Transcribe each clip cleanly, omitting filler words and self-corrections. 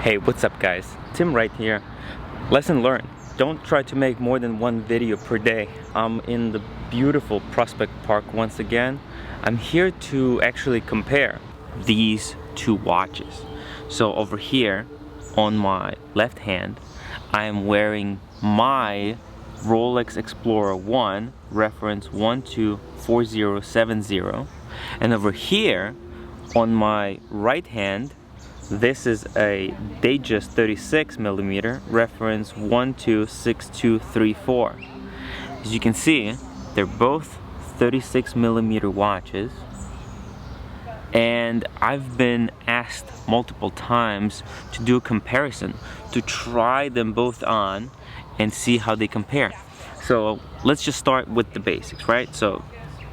Hey, what's up guys? timwrite here. Lesson learned. Don't try to make more than one video per day. I'm in the beautiful Prospect Park once again. I'm here to actually compare these two watches. So over here on my left hand, I am wearing my Rolex Explorer 1 reference 124070, and over here on my right hand, this is a DJ36mm reference 126234. As you can see, they're both 36mm watches, and I've been asked multiple times to do a comparison, to try them both on and see how they compare. So let's just start with the basics, right? So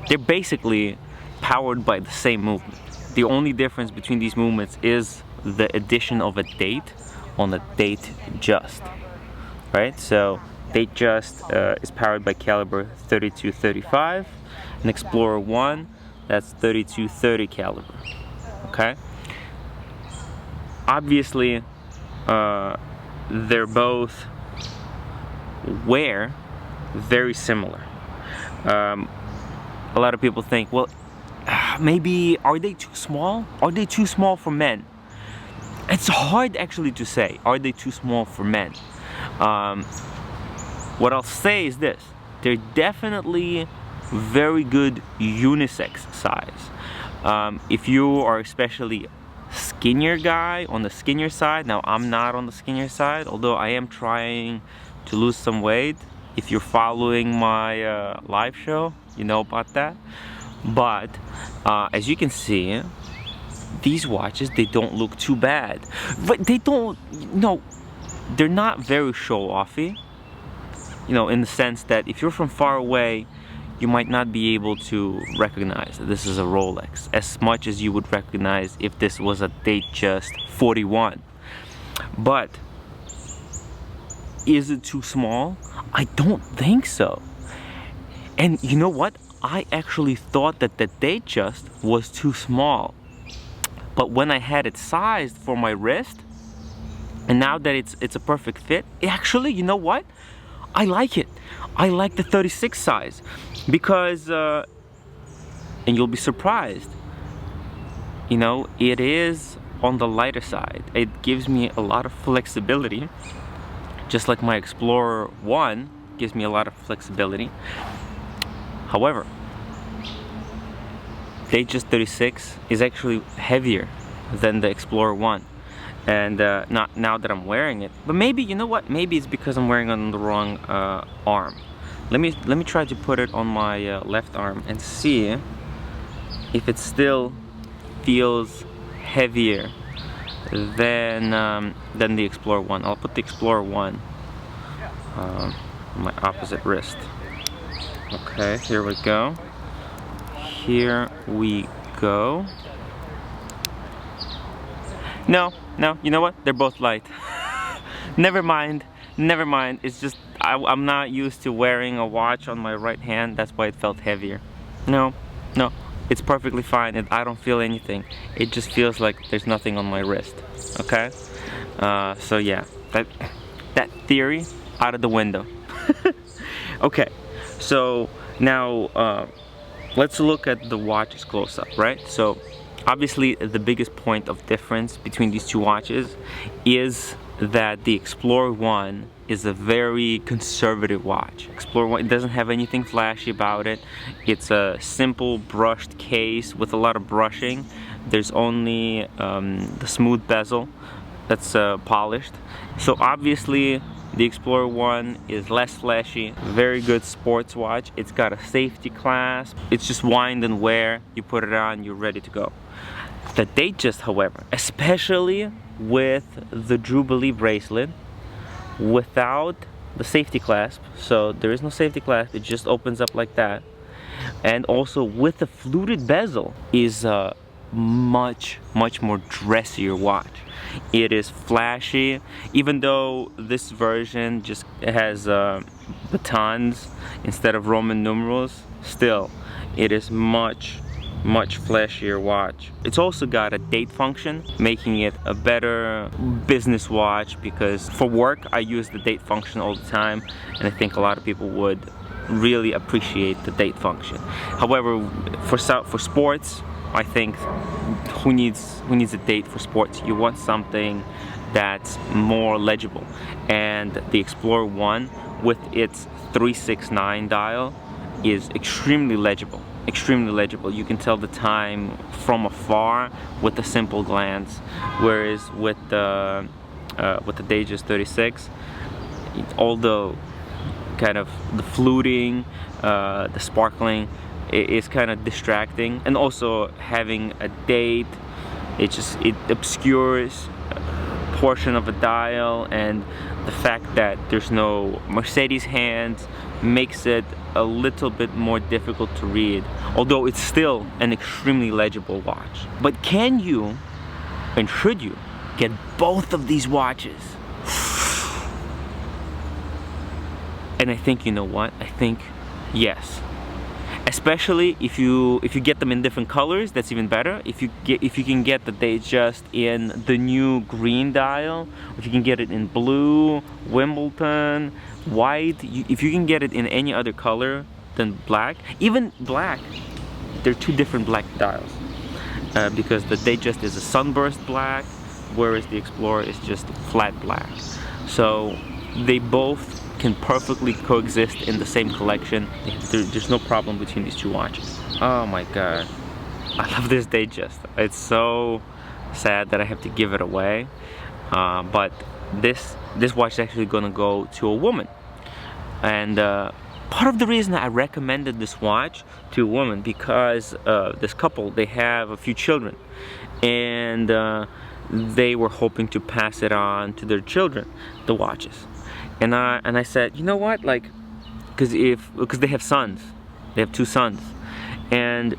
they're basically powered by the same movement. The only difference between these movements is the addition of a date on the date just, right? So date just is powered by caliber 3235, and Explorer 1, that's 3230 caliber. Okay, obviously they're both wear very similar. A lot of people think, well, maybe are they too small? Are they too small for men? It's hard actually to say, are they too small for men? What I'll say is this: they're definitely very good unisex size. If you are especially skinnier guy, on the skinnier side, now I'm not on the skinnier side, although I am trying to lose some weight. If you're following my live show, you know about that. But as you can see, these watches, they don't look too bad, but they don't, they're not very show-offy, in the sense that if you're from far away, you might not be able to recognize that this is a Rolex as much as you would recognize if this was a date just 41. But is it too small? I don't think so. And you know what? I actually thought that the date just was too small. But when I had it sized for my wrist, and now that it's a perfect fit, actually, you know what? I like it. I like the 36 size because, and you'll be surprised, it is on the lighter side. It gives me a lot of flexibility, just like my Explorer 1 gives me a lot of flexibility. However, just 36 is actually heavier than the Explorer 1, and not now that I'm wearing it. But maybe, you know what? Maybe it's because I'm wearing it on the wrong arm. Let me try to put it on my left arm and see if it still feels heavier than the Explorer 1. I'll put the Explorer 1 on my opposite wrist. Okay, here we go. Here we go. No, you know what? They're both light. Never mind. It's just I'm not used to wearing a watch on my right hand. That's why it felt heavier. No, it's perfectly fine. I don't feel anything. It just feels like there's nothing on my wrist. Okay? So yeah, that theory out of the window. Okay, so now let's look at the watches close up, right? So obviously the biggest point of difference between these two watches is that the Explorer 1 is a very conservative watch. Explorer 1, it doesn't have anything flashy about it. It's a simple brushed case with a lot of brushing. There's only the smooth bezel that's polished. So obviously the Explorer 1 is less flashy, very good sports watch. It's got a safety clasp. It's just wind and wear. You put it on, you're ready to go. The Datejust, however, especially with the Jubilee bracelet, without the safety clasp, so there is no safety clasp, it just opens up like that, and also with the fluted bezel, is a much more dressier watch. It is flashy, even though this version just has batons instead of Roman numerals. Still, it is much much flashier watch. It's also got a date function, making it a better business watch, because for work I use the date function all the time, and I think a lot of people would really appreciate the date function. However, for sports, I think who needs a date for sports? You want something that's more legible, and the Explorer 1 with its 369 dial is extremely legible. Extremely legible. You can tell the time from afar with a simple glance, whereas with the DJ36, all the kind of the fluting, the sparkling, is kind of distracting, and also having a date, it obscures a portion of a dial, and the fact that there's no Mercedes hands makes it a little bit more difficult to read, although it's still an extremely legible watch. But can you and should you get both of these watches? And I think, you know what? I think yes. Especially if you get them in different colors, that's even better. If you can get the Datejust in the new green dial, if you can get it in blue, Wimbledon, white, if you can get it in any other color than black, even black, they're two different black dials, because the Datejust is a sunburst black, whereas the Explorer is just flat black. So they both can perfectly coexist in the same collection. There's no problem between these two watches. Oh my god, I love this Datejust. It's so sad that I have to give it away, but this watch is actually gonna go to a woman, and part of the reason I recommended this watch to a woman, because this couple, they have a few children, and they were hoping to pass it on to their children, the watches. And I said, you know what, like, because they have sons, they have two sons, and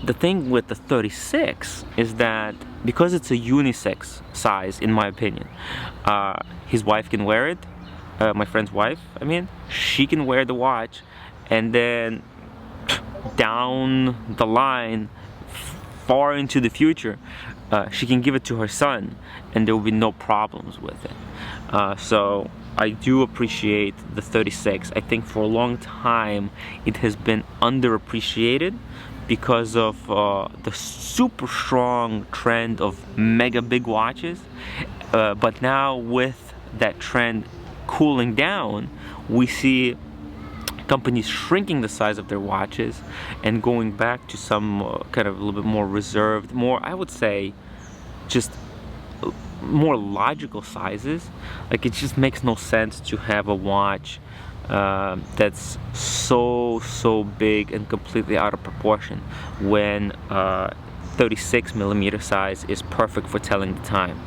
the thing with the 36 is that because it's a unisex size, in my opinion, his wife can wear it, my friend's wife, I mean, she can wear the watch, and then down the line, far into the future, she can give it to her son, and there will be no problems with it. So I do appreciate the 36. I think for a long time it has been underappreciated because of the super strong trend of mega big watches, but now with that trend cooling down, we see companies shrinking the size of their watches and going back to some kind of a little bit more reserved, more, I would say, just more logical sizes. Like, it just makes no sense to have a watch that's so big and completely out of proportion when 36mm size is perfect for telling the time.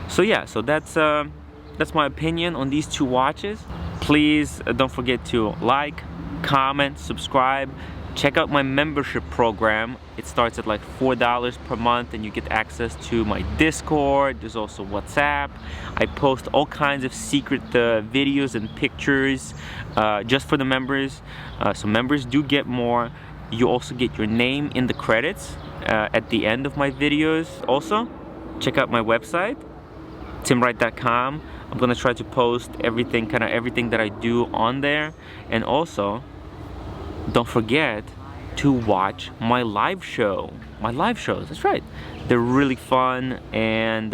So yeah, so that's my opinion on these two watches. Please don't forget to like, comment, subscribe. Check out my membership program. It starts at like $4 per month, and you get access to my Discord. There's also WhatsApp. I post all kinds of secret videos and pictures just for the members. So members do get more. You also get your name in the credits at the end of my videos. Also, check out my website, timwrite.com. I'm gonna try to post everything that I do on there, and also don't forget to watch my live show. My live shows, that's right. They're really fun, and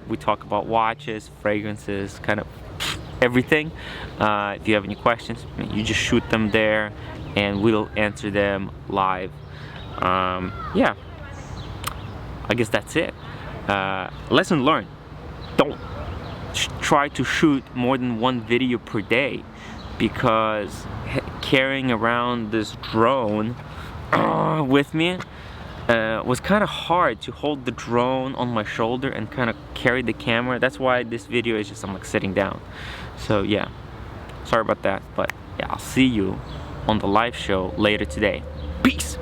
we talk about watches, fragrances, kind of everything. If you have any questions, you just shoot them there, and we'll answer them live. Yeah, I guess that's it. Lesson learned: don't try to shoot more than one video per day, because carrying around this drone with me was kind of hard to hold the drone on my shoulder and kind of carry the camera. That's why this video is just I'm like sitting down. So yeah, sorry about that, but yeah, I'll see you on the live show later today. Peace.